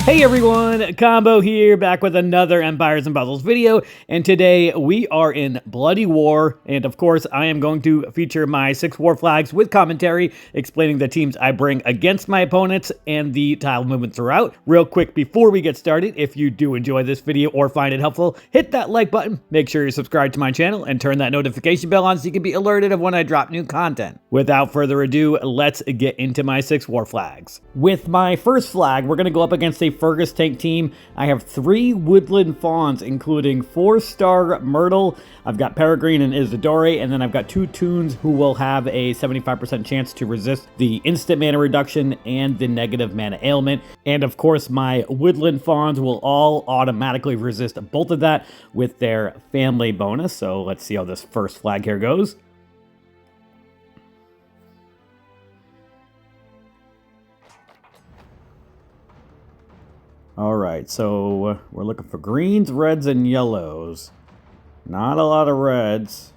Hey everyone, Combo here, back with another Empires and Puzzles video, and today we are in Bloody War, and of course I am going to feature my 6 war flags with commentary, explaining the teams I bring against my opponents and the tile movement throughout. Real quick before we get started, if you do enjoy this video or find it helpful, hit that like button, make sure you're subscribed to my channel, and turn that notification bell on so you can be alerted of when I drop new content. Without further ado, let's get into my 6 war flags. With my first flag, we're going to go up against a Fergus tank team. I have 3 woodland fawns, including 4-star Myrtle. I've got Peregrine and Isidore, and then I've got 2 Toons who will have a 75% chance to resist the instant mana reduction and the negative mana ailment. And of course, my woodland fawns will all automatically resist both of that with their family bonus. So let's see how this first flag here goes. Alright, so we're looking for greens, reds, and yellows. Not a lot of reds.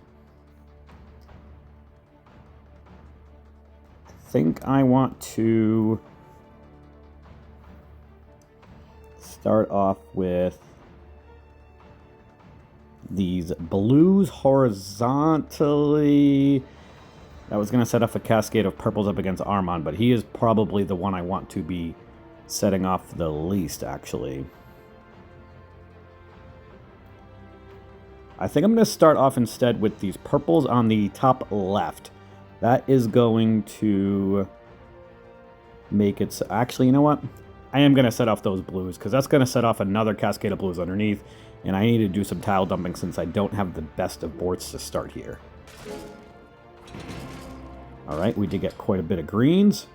I think I want to start off with these blues horizontally. I was going to set off a cascade of purples up against Armand, but he is probably the one I want to be setting off the least, actually. I think I'm going to start off instead with these purples on the top left. That is going to make it so... Actually, you know what? I am going to set off those blues, because that's going to set off another cascade of blues underneath, and I need to do some tile dumping since I don't have the best of boards to start here. Alright, we did get quite a bit of greens.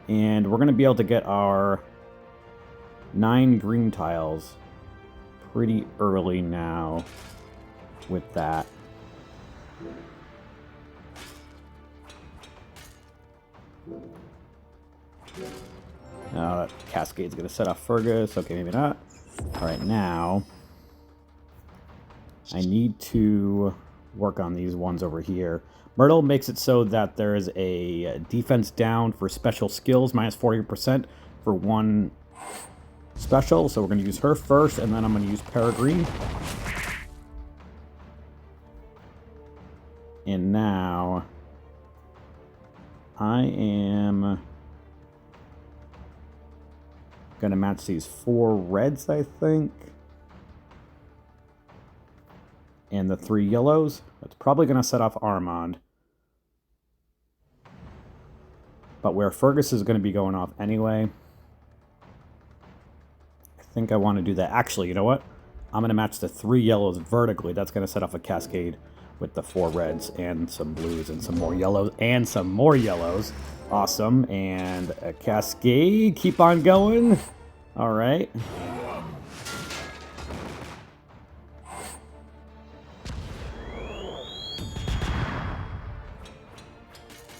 And we're going to be able to get our 9 green tiles pretty early now with that. Now that cascade's going to set off Fergus. Okay, maybe not. Alright, now I need to work on these ones over here. Myrtle makes it so that there is a defense down for special skills, minus 40% for 1 special. So we're going to use her first, and then I'm going to use Peregrine. And now I am going to match these 4 reds, I think. And the 3 yellows. That's probably going to set off Armand. But where Fergus is going to be going off anyway, I think I want to do that. Actually, you know what? I'm going to match the 3 yellows vertically. That's going to set off a cascade with the 4 reds and some blues and some more yellows and some more yellows. Awesome. And a cascade. Keep on going. All right.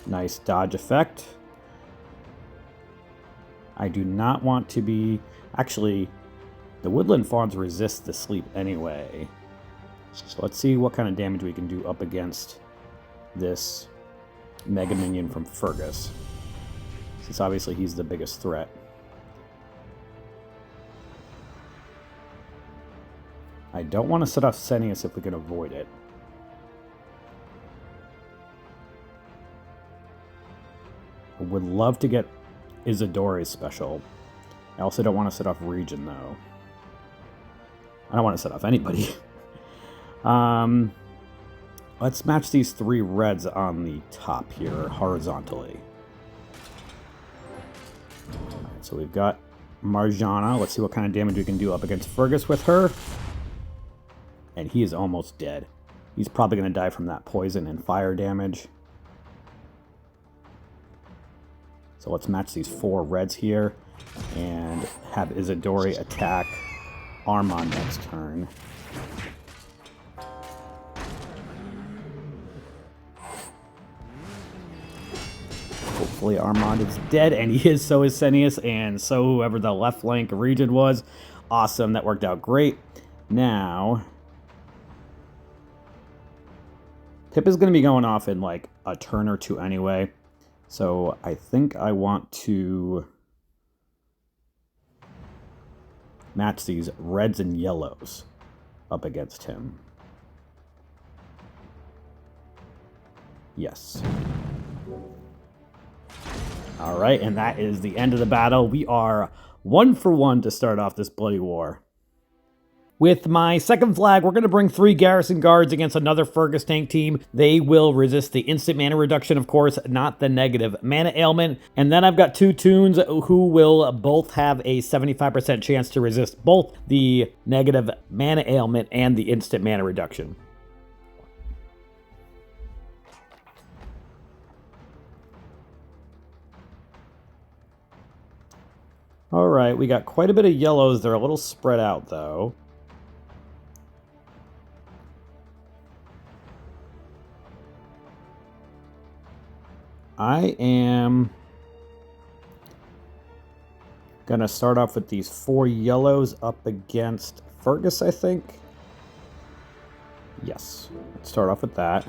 Nice dodge effect. I do not want to be... Actually, the woodland fawns resist the sleep anyway. So let's see what kind of damage we can do up against this Mega Minion from Fergus, since obviously he's the biggest threat. I don't want to set off Senius if we can avoid it. I would love to get Isidore's special. I also don't want to set off Region, though. I don't want to set off anybody. Let's match these 3 reds on the top here, horizontally. Alright, so we've got Marjana. Let's see what kind of damage we can do up against Fergus with her. And he is almost dead. He's probably going to die from that poison and fire damage. So let's match these 4 reds here and have Isidore attack Armand next turn. Hopefully Armand is dead, and he is, so is Senius, and so whoever the left flank region was. Awesome, that worked out great. Now, Pip is going to be going off in like a turn or two anyway. So I think I want to match these reds and yellows up against him. Yes. All right, and that is the end of the battle. We are 1 for 1 to start off this bloody war. With my second flag, we're going to bring 3 garrison guards against another Fergus tank team. They will resist the instant mana reduction, of course, not the negative mana ailment. And then I've got 2 toons who will both have a 75% chance to resist both the negative mana ailment and the instant mana reduction. All right, we got quite a bit of yellows. They're a little spread out, though. I am going to start off with these 4 yellows up against Fergus, I think. Yes, let's start off with that.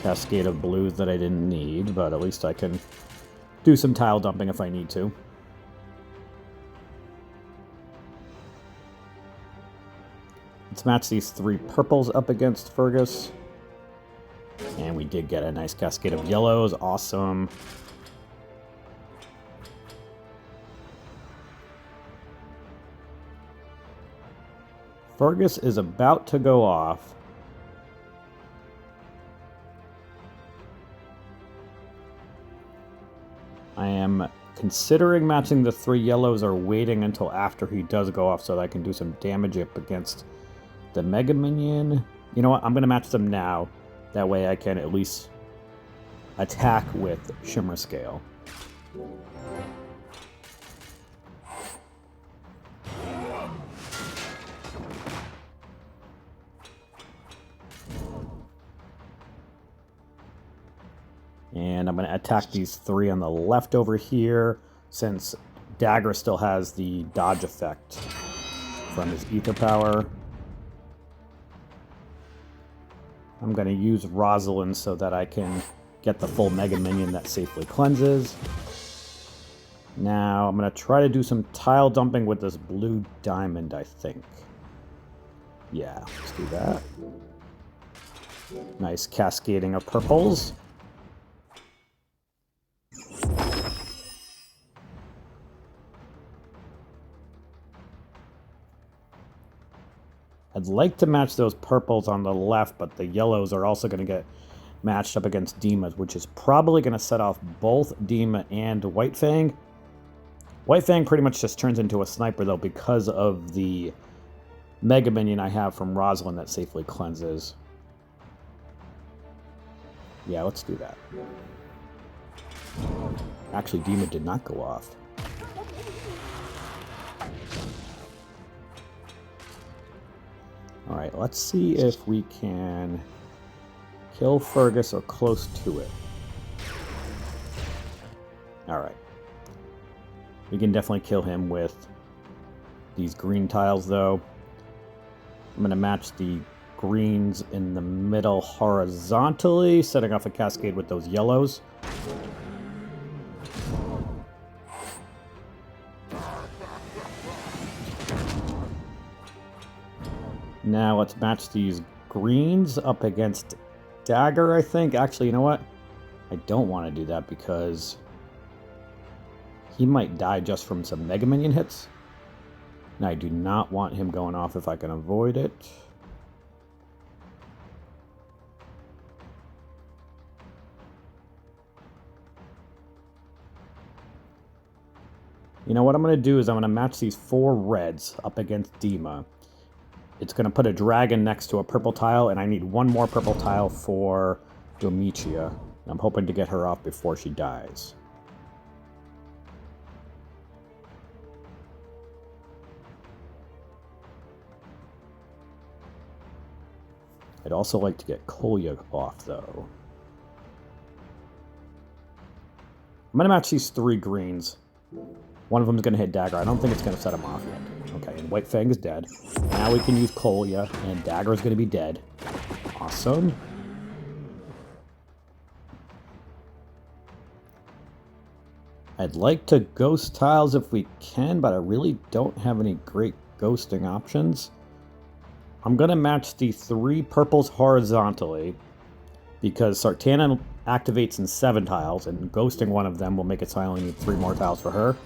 Cascade of blues that I didn't need, but at least I can do some tile dumping if I need to. Let's match these 3 purples up against Fergus. And we did get a nice cascade of yellows. Awesome. Fergus is about to go off. I am considering matching the 3 yellows or waiting until after he does go off so that I can do some damage up against the Mega Minion. You know what? I'm going to match them now. That way I can at least attack with Shimmer Scale. And I'm going to attack these 3 on the left over here, since Dagger still has the dodge effect from his ether power. I'm going to use Rosalind so that I can get the full Mega Minion that safely cleanses. Now, I'm going to try to do some tile dumping with this blue diamond, I think. Yeah, let's do that. Nice cascading of purples. I'd like to match those purples on the left, but the yellows are also going to get matched up against Dima, which is probably going to set off both Dima and White Fang. White Fang pretty much just turns into a sniper, though, because of the Mega Minion I have from Rosalind that safely cleanses. Yeah, let's do that. Actually, Dima did not go off. Alright, let's see if we can kill Fergus or close to it. Alright. We can definitely kill him with these green tiles, though. I'm going to match the greens in the middle horizontally, setting off a cascade with those yellows. Now let's match these greens up against Dagger, I think. Actually, you know what? I don't want to do that because he might die just from some Mega Minion hits. And I do not want him going off if I can avoid it. You know what I'm going to do is I'm going to match these 4 reds up against Dima. It's going to put a dragon next to a purple tile, and I need 1 more purple tile for Domitia. I'm hoping to get her off before she dies. I'd also like to get Kolya off, though. I'm going to match these 3 greens. One of them is going to hit Dagger. I don't think it's going to set him off yet. Okay, and White Fang is dead. Now we can use Kolya, and Dagger is going to be dead. Awesome. I'd like to ghost tiles if we can, but I really don't have any great ghosting options. I'm going to match the 3 purples horizontally because Sartana activates in 7 tiles, and ghosting one of them will make it so I only need 3 more tiles for her.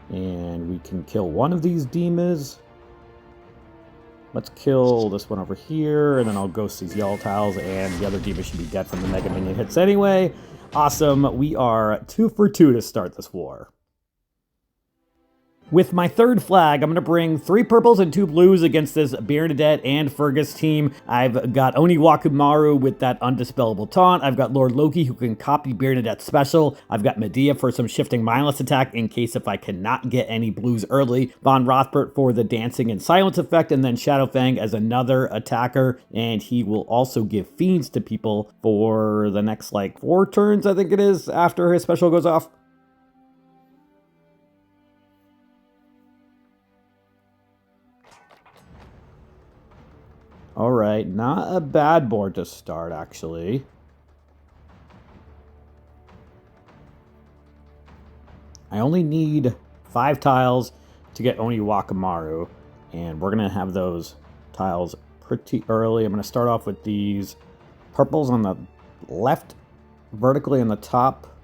And we can kill one of these demons. Let's kill this one over here, and then I'll ghost these yellow tiles, and the other demon should be dead from the Mega Minion hits anyway. Awesome. We are 2 for 2 to start this war. With my 3rd flag, I'm going to bring 3 purples and 2 blues against this Bernadette and Fergus team. I've got Oniwakumaru with that Undispellable Taunt. I've got Lord Loki who can copy Bernadette's special. I've got Medea for some Shifting Mindless attack in case if I cannot get any blues early. Von Rothbert for the Dancing and Silence effect, and then Shadowfang as another attacker. And he will also give Fiends to people for the next, like, 4 turns, I think it is, after his special goes off. Alright, not a bad board to start, actually. I only need 5 tiles to get Oniwakumaru, and we're going to have those tiles pretty early. I'm going to start off with these purples on the left, vertically on the top,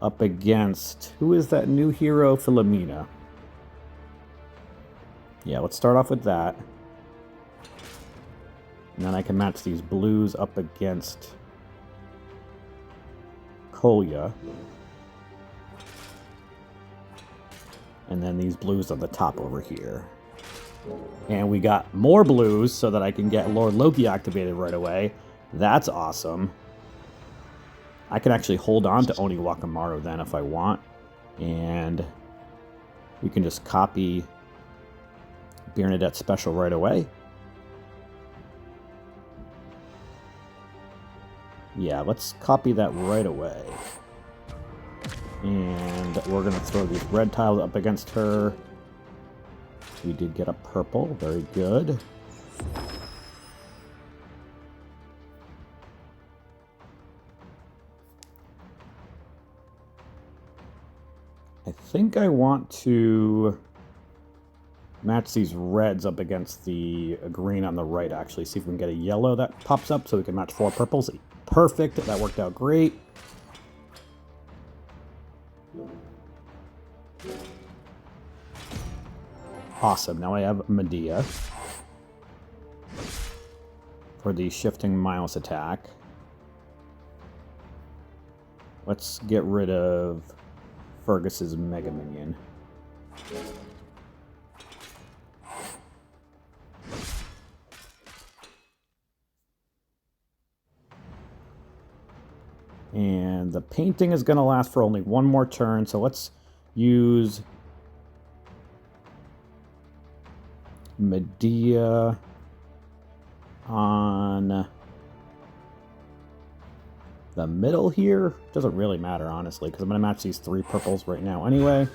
up against... Who is that new hero? Philomena. Yeah, let's start off with that. And then I can match these blues up against Kolya. And then these blues on the top over here. And we got more blues so that I can get Lord Loki activated right away. That's awesome. I can actually hold on to Oniwakumaru then if I want. And we can just copy Bernadette's special right away. Yeah, let's copy that right away. And we're going to throw these red tiles up against her. We did get a purple. Very good. I think I want to match these reds up against the green on the right, actually. See if we can get a yellow that pops up so we can match 4 purples. Perfect. That worked out great. Awesome. Now I have Medea for the Shifting Mindless attack. Let's get rid of Fergus's Mega Minion. And the painting is going to last for only 1 more turn, so let's use Medea on the middle here. Doesn't really matter, honestly, because I'm going to match these 3 purples right now anyway.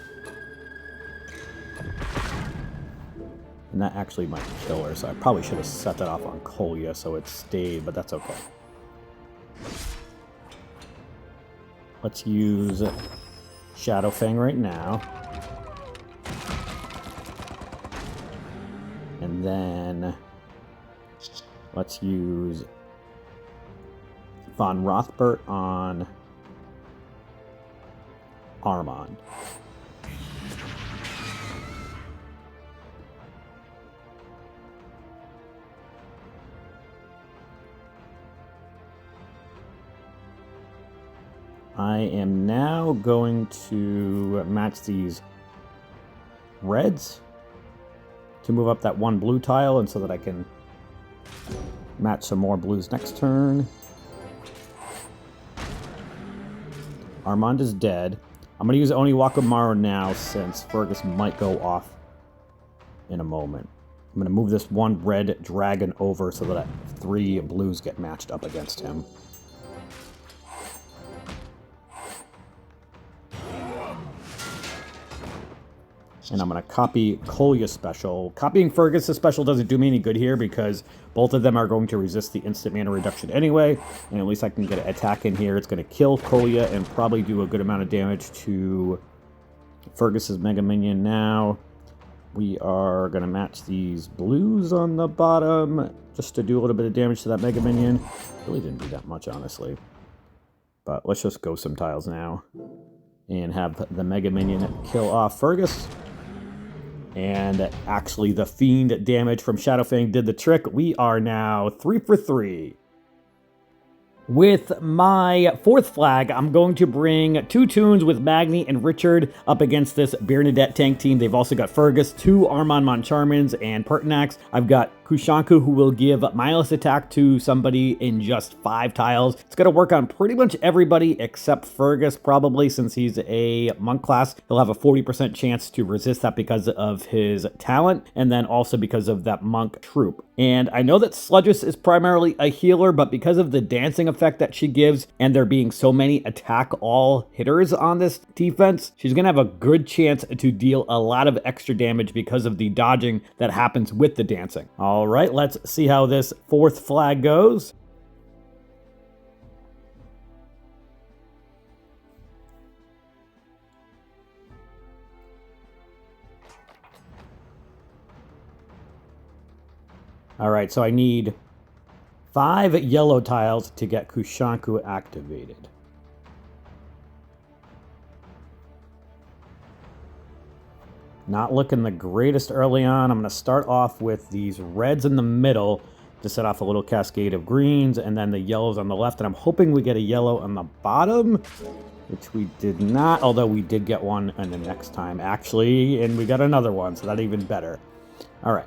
And that actually might kill her, so I probably should have set that off on Kolya so it stayed, but that's okay. Let's use Shadowfang right now. And then let's use Von Rothbert on Armand. I am now going to match these reds to move up that 1 blue tile, and so that I can match some more blues next turn. Armand is dead. I'm going to use Oniwakumaru now since Fergus might go off in a moment. I'm going to move this 1 red dragon over so that 3 blues get matched up against him. And I'm going to copy Kolya's special. Copying Fergus' special doesn't do me any good here because both of them are going to resist the instant mana reduction anyway. And at least I can get an attack in here. It's going to kill Kolya and probably do a good amount of damage to Fergus' Mega Minion. Now we are going to match these blues on the bottom just to do a little bit of damage to that Mega Minion. Really didn't do that much, honestly. But let's just go some tiles now and have the Mega Minion kill off Fergus. And actually, the Fiend damage from Shadowfang did the trick. We are now 3 for 3. With my fourth flag, I'm going to bring 2 Toons with Magni and Richard up against this Bernadette tank team. They've also got Fergus, 2 Armand Moncharmins, and Pertinax. I've got Kushanku, who will give mindless attack to somebody in just 5 tiles. It's going to work on pretty much everybody except Fergus, probably, since he's a monk class. He'll have a 40% chance to resist that because of his talent, and then also because of that monk troop. And I know that Sludgus is primarily a healer, but because of the dancing effect that she gives, and there being so many attack all hitters on this defense, she's going to have a good chance to deal a lot of extra damage because of the dodging that happens with the dancing. All right, let's see how this fourth flag goes. All right, so I need 5 yellow tiles to get Kushanku activated. Not looking the greatest early on. I'm going to start off with these reds in the middle to set off a little cascade of greens, and then the yellows on the left. And I'm hoping we get a yellow on the bottom, which we did not, although we did get one in the next time, actually, and we got another one, so that's even better. All right.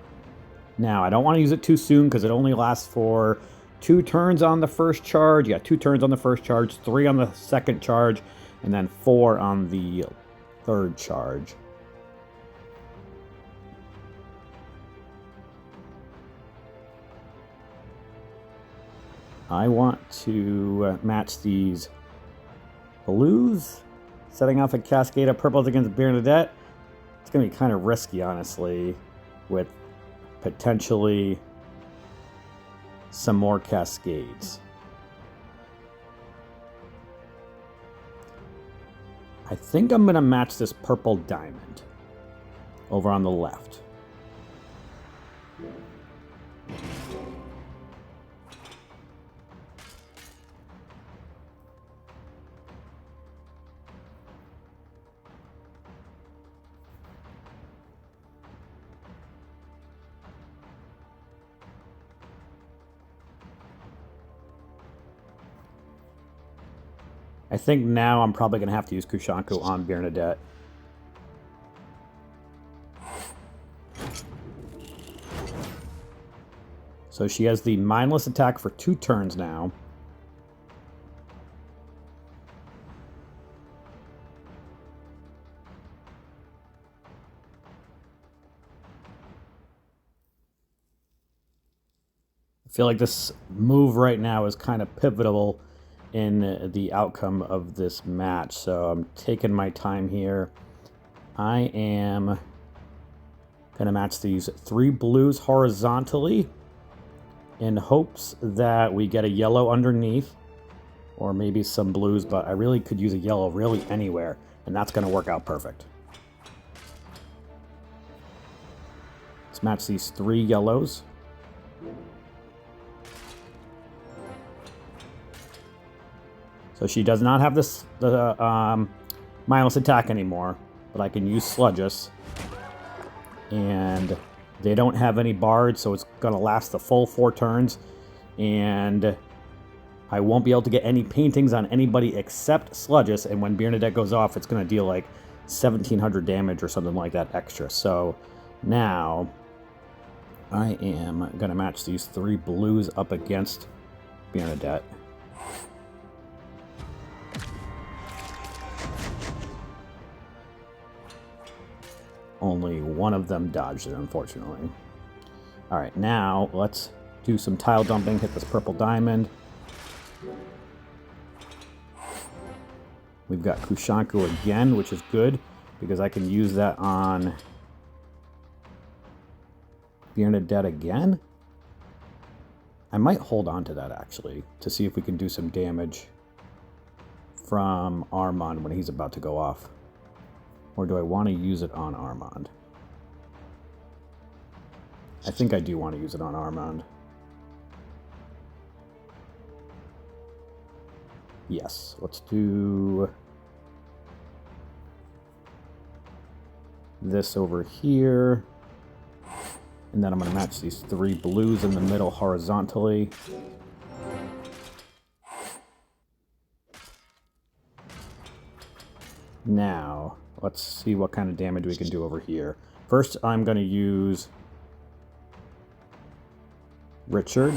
Now, I don't want to use it too soon because it only lasts for 2 turns on the first charge. Yeah, 2 turns on the first charge, 3 on the second charge, and then 4 on the third charge. I want to match these blues, setting off a cascade of purples against Bernadette. It's going to be kind of risky, honestly, with potentially some more cascades. I think I'm going to match this purple diamond over on the left. I think now I'm probably going to have to use Kushanku on Bernadette. So she has the mindless attack for 2 turns now. I feel like this move right now is kind of pivotal in the outcome of this match, so I'm taking my time here. I am going to match these 3 blues horizontally in hopes that we get a yellow underneath, or maybe some blues, but I really could use a yellow really anywhere, and that's going to work out perfect. Let's match these 3 yellows. So she does not have the mindless attack anymore, but I can use Sludgus. And they don't have any bards, so it's going to last the full 4 turns. And I won't be able to get any paintings on anybody except Sludgus. And when Bernadette goes off, it's going to deal like 1,700 damage or something like that extra. So now I am going to match these 3 blues up against Bernadette. Only one of them dodged it, unfortunately. All right, now let's do some tile dumping, hit this purple diamond. We've got Kushanku again, which is good. because I can use that on Bernadette again. I might hold on to that actually to see if we can do some damage from Armand when he's about to go off. Or do I want to use it on Armand? I think I do want to use it on Armand. Yes, let's do this over here. And then I'm going to match these 3 blues in the middle horizontally. Now, let's see what kind of damage we can do over here. First, I'm going to use Richard.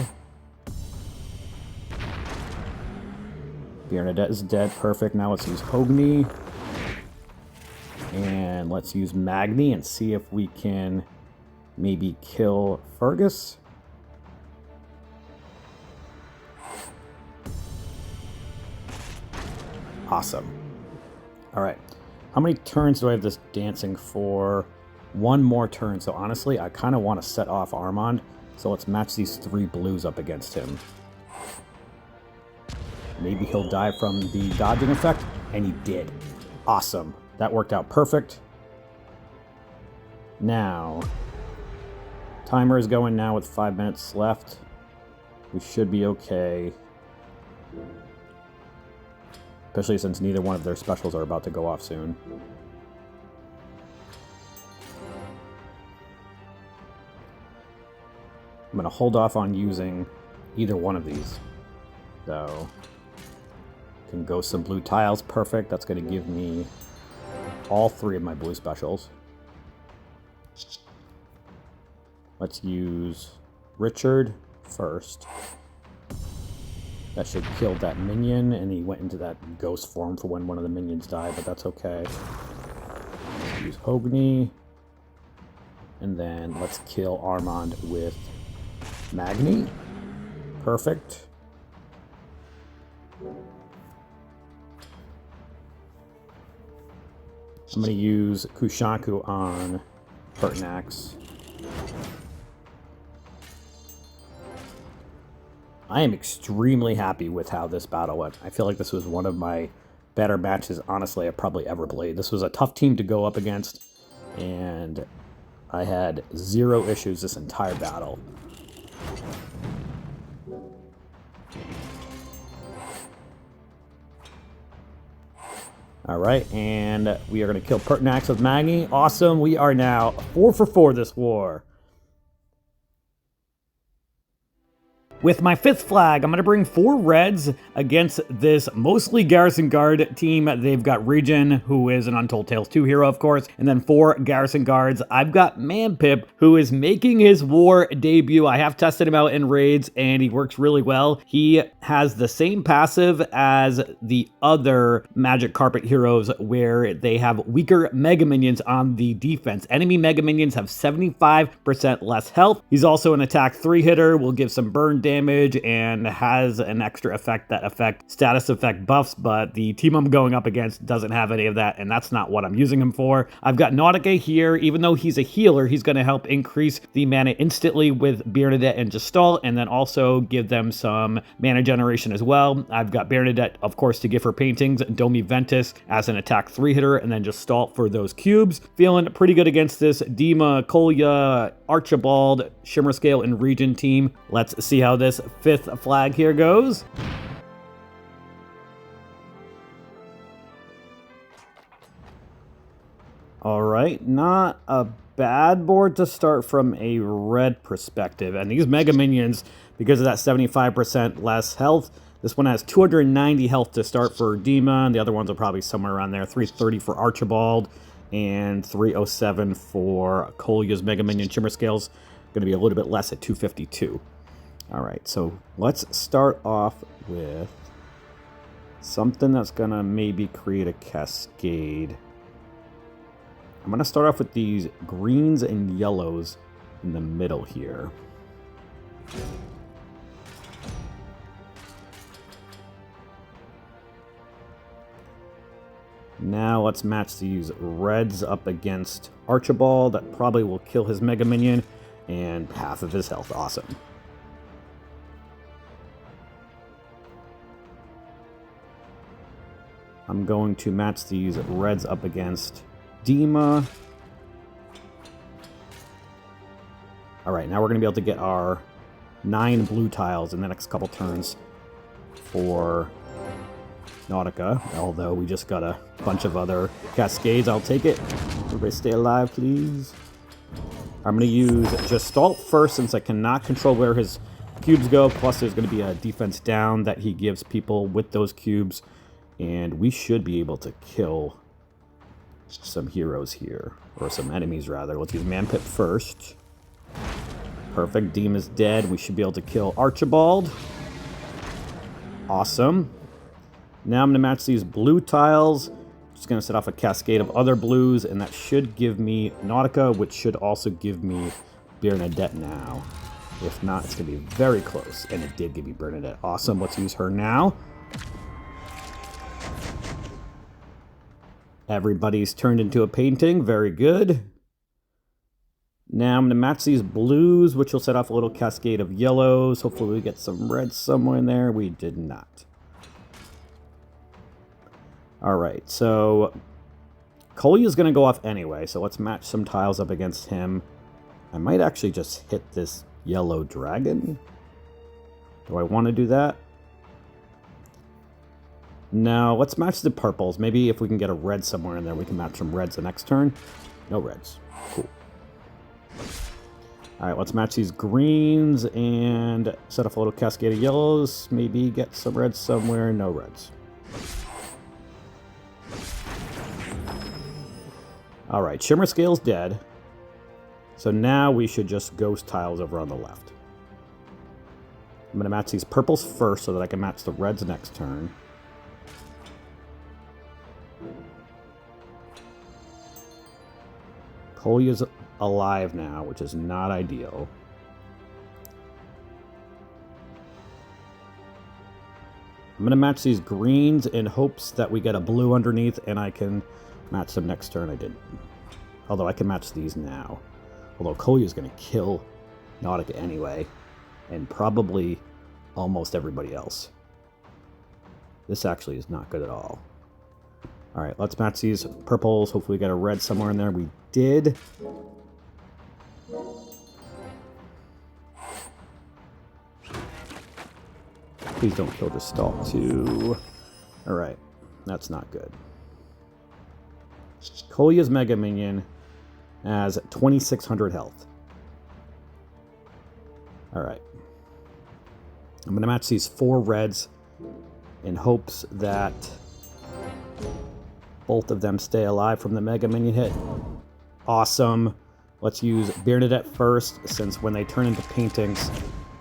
Bernadette is dead. Perfect. Now let's use Hogni. And let's use Magni and see if we can maybe kill Fergus. Awesome. All right. How many turns do I have this dancing for? 1 more turn. So honestly, I kind of want to set off Armand. So let's match these 3 blues up against him. Maybe he'll die from the dodging effect. And he did. Awesome. That worked out perfect. Now, timer is going now with 5 minutes left. We should be okay. Especially since neither one of their specials are about to go off soon. I'm going to hold off on using either one of these. So, can go some blue tiles. Perfect. That's going to give me all 3 of my blue specials. Let's use Richard first. That should kill that minion, and he went into that ghost form for when one of the minions died, but that's okay. Let's use Hogni. And then let's kill Armand with Magni. Perfect. I'm going to use Kushaku on Pertinax. I am extremely happy with how this battle went. I feel like this was one of my better matches, honestly, I've probably ever played. This was a tough team to go up against, and I had 0 issues this entire battle. Alright, and we are going to kill Pertinax with Magni. Awesome, we are now 4 for 4 this war. With my 5th flag, I'm going to bring 4 reds against this mostly Garrison Guard team. They've got Regen, who is an Untold Tales 2 hero, of course, and then 4 Garrison Guards. I've got Manpip, who is making his war debut. I have tested him out in raids, and he works really well. He has the same passive as the other Magic Carpet heroes, where they have weaker Mega Minions on the defense. Enemy Mega Minions have 75% less health. He's also an attack 3-hitter, will give some burn damage, and has an extra effect that affect status effect buffs, but the team I'm going up against doesn't have any of that, and that's not what I'm using him for. I've got Nautica here. Even though he's a healer, he's going to help increase the mana instantly with Bernadette and Gestalt, and then also give them some mana generation as well. I've got Bernadette, of course, to give her paintings, Domi Ventus as an attack 3-hitter, and then Gestalt for those cubes. Feeling pretty good against this Dima, Kolya, Archibald, Shimmer Scale, and Regen team. Let's see how this 5th flag here goes. All right, not a bad board to start from a red perspective. And these Mega Minions, because of that 75% less health, this one has 290 health to start for Dima, and the other ones are probably somewhere around there. 330 for Archibald, and 307 for Kolya's Mega Minion. Shimmer Scale's going to be a little bit less at 252. All right, so let's start off with something that's going to maybe create a cascade. I'm going to start off with these greens and yellows in the middle here. Now let's match these reds up against Archibald. That probably will kill his Mega Minion and half of his health. Awesome. I'm going to match these reds up against Dima. Alright, now we're going to be able to get our 9 blue tiles in the next couple turns for Nautica, although we just got a bunch of other cascades. I'll take it. Everybody stay alive, please. I'm going to use Gestalt first since I cannot control where his cubes go, plus there's going to be a defense down that he gives people with those cubes, and we should be able to kill some heroes here, or some enemies rather. Let's use Manpip first. Perfect. Deem is dead. We should be able to kill Archibald. Awesome. Now I'm going to match these blue tiles. Just going to set off a cascade of other blues, and that should give me Nautica, which should also give me Bernadette now. If not, it's going to be very close, and it did give me Bernadette. Awesome. Let's use her now. Everybody's turned into a painting. Very good. Now I'm going to match these blues, which will set off a little cascade of yellows. Hopefully we get some reds somewhere in there. We did not. Alright, so Kolya is going to go off anyway, so let's match some tiles up against him. I might actually just hit this yellow dragon. Do I want to do that? No, let's match the purples. Maybe if we can get a red somewhere in there, we can match some reds the next turn. No reds. Cool. Alright, let's match these greens and set off a little cascade of yellows. Maybe get some reds somewhere. No reds. Alright, Shimmer Scale's dead. So now we should just ghost tiles over on the left. I'm going to match these purples first so that I can match the reds next turn. Kolya's alive now, which is not ideal. I'm going to match these greens in hopes that we get a blue underneath and I can match them next turn. I didn't. Although I can match these now. Although Kolya's going to kill Nautica anyway. And probably almost everybody else. This actually is not good at all. Alright, let's match these purples. Hopefully we get a red somewhere in there. We did. Please don't kill the Gestalt too. Alright, that's not good. Kolya's Mega Minion has 2,600 health. Alright. I'm going to match these 4 reds in hopes that both of them stay alive from the Mega Minion hit. Awesome. Let's use Bernadette first, since when they turn into paintings,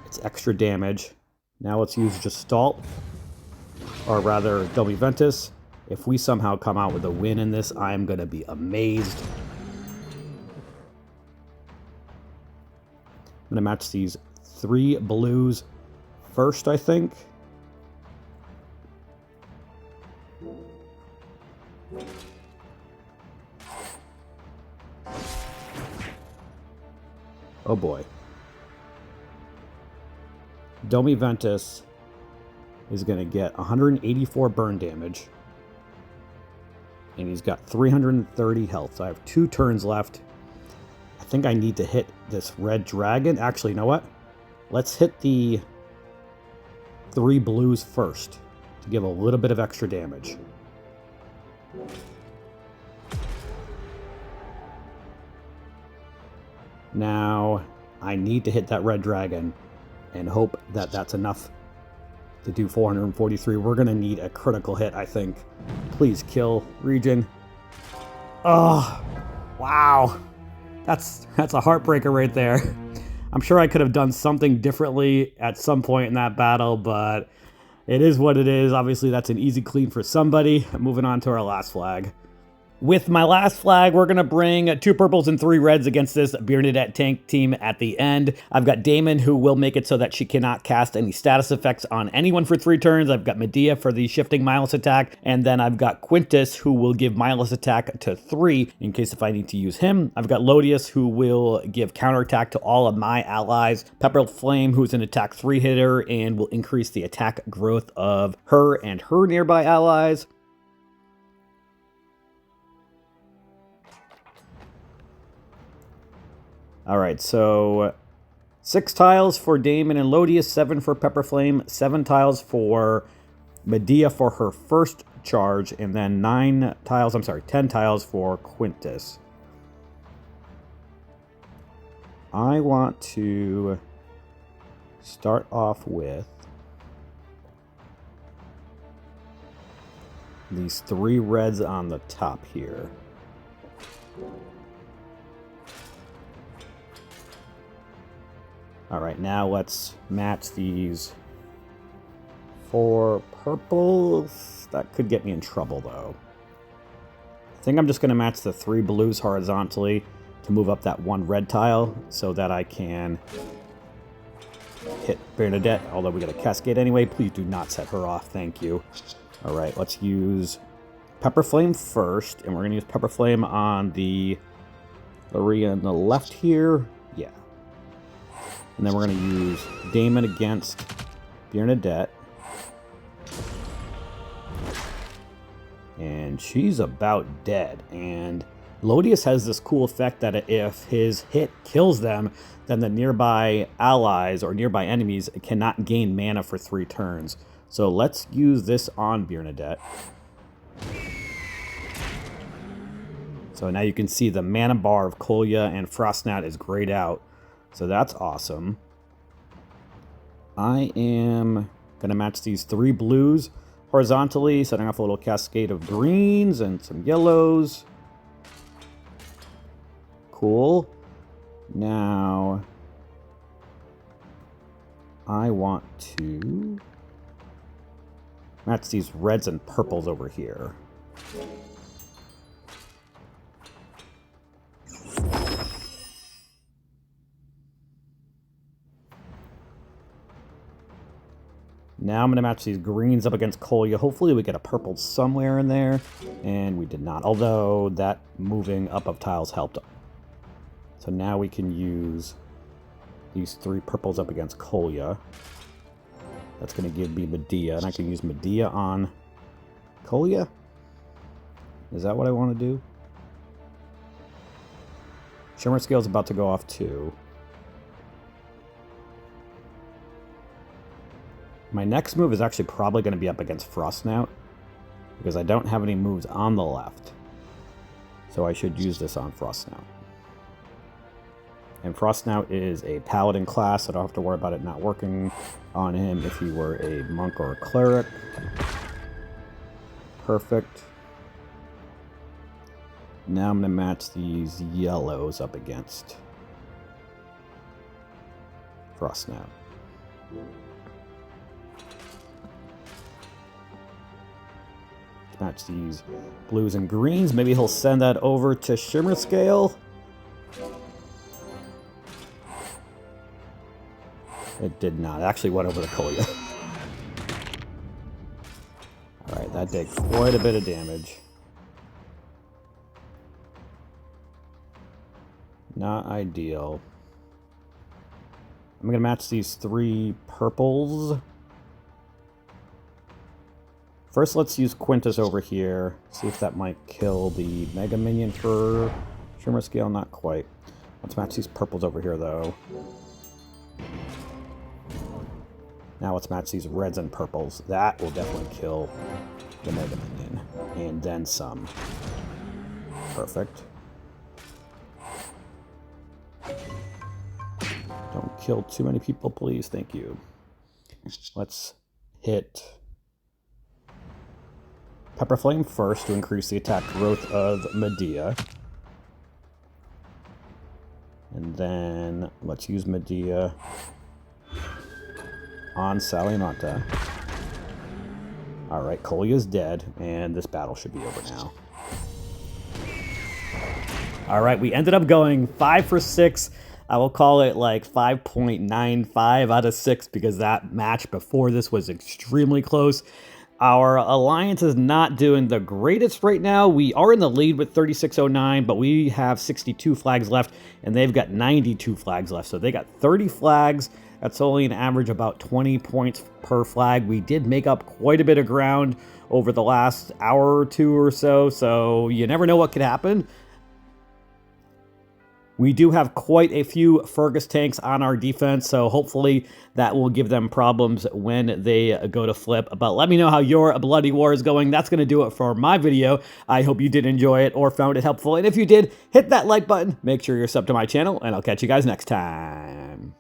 it's extra damage. Now let's use Gestalt, or rather Domi Ventus. If we somehow come out with a win in this, I'm going to be amazed. I'm going to match these 3 blues first, I think. Oh boy. Domi Ventus is going to get 184 burn damage. And he's got 330 health. So I have 2 turns left. I think I need to hit this red dragon. Actually, you know what? Let's hit the 3 blues first to give a little bit of extra damage. Now, I need to hit that red dragon and hope that that's enough to do 443. We're going to need a critical hit, I think. Please kill Region. Oh, wow. That's a heartbreaker right there. I'm sure I could have done something differently at some point in that battle, but it is what it is. Obviously, that's an easy clean for somebody. Moving on to our last flag. With my last flag, we're going to bring 2 purples and 3 reds against this Bernadette tank team at the end. I've got Damon, who will make it so that she cannot cast any status effects on anyone for 3 turns. I've got Medea for the shifting mindless attack. And then I've got Quintus, who will give mindless attack to 3 in case if I need to use him. I've got Lodius, who will give counterattack to all of my allies. Pepper Flame, who's an attack 3 hitter and will increase the attack growth of her and her nearby allies. All right, so 6 tiles for Damon and Lodius, 7 for Pepper Flame, 7 tiles for Medea for her first charge, and then 10 tiles for Quintus. I want to start off with these 3 reds on the top here. All right, now let's match these 4 purples. That could get me in trouble, though. I think I'm just going to match the 3 blues horizontally to move up that 1 red tile so that I can hit Bernadette, although we got a cascade anyway. Please do not set her off. Thank you. All right, let's use Pepper Flame first, and we're going to use Pepper Flame on the area on the left here. Yeah. And then we're going to use Damon against Bernadette. And she's about dead. And Lodius has this cool effect that if his hit kills them, then the nearby allies or nearby enemies cannot gain mana for 3 turns. So let's use this on Bernadette. So now you can see the mana bar of Kolya and Frostnat is grayed out. So that's awesome. I am going to match these 3 blues horizontally, setting off a little cascade of greens and some yellows. Cool. Now, I want to match these reds and purples over here. Now I'm going to match these greens up against Kolya. Hopefully we get a purple somewhere in there. And we did not. Although that moving up of tiles helped. So now we can use these 3 purples up against Kolya. That's going to give me Medea. And I can use Medea on Kolya. Is that what I want to do? Shimmer Scale's about to go off too. My next move is actually probably going to be up against Frostnout, because I don't have any moves on the left. So I should use this on Frostnout. And Frostnout is a paladin class, so I don't have to worry about it not working on him if he were a monk or a cleric. Perfect. Now I'm going to match these yellows up against Frostnout. Match these blues and greens. Maybe he'll send that over to Shimmer Scale. It did not. It actually went over to Kolya. Alright, that did quite a bit of damage. Not ideal. I'm going to match these 3 purples. First, let's use Quintus over here. See if that might kill the Mega Minion for Shimmer Scale. Not quite. Let's match these purples over here, though. Now let's match these reds and purples. That will definitely kill the Mega Minion. And then some. Perfect. Don't kill too many people, please. Thank you. Let's hit Pepper Flame first to increase the attack growth of Medea. And then let's use Medea on Salamanta. Alright, Kolya's dead, and this battle should be over now. All right, we ended up going 5 for 6. I will call it like 5.95 out of 6 because that match before this was extremely close. Our alliance is not doing the greatest right now. We are in the lead with 3609, but we have 62 flags left, and they've got 92 flags left. So they got 30 flags. That's only an average about 20 points per flag. We did make up quite a bit of ground over the last hour or two or so, so you never know what could happen. We do have quite a few Fergus tanks on our defense, so hopefully that will give them problems when they go to flip. But let me know how your Bloody War is going. That's going to do it for my video. I hope you did enjoy it or found it helpful. And if you did, hit that like button. Make sure you're subbed to my channel, and I'll catch you guys next time.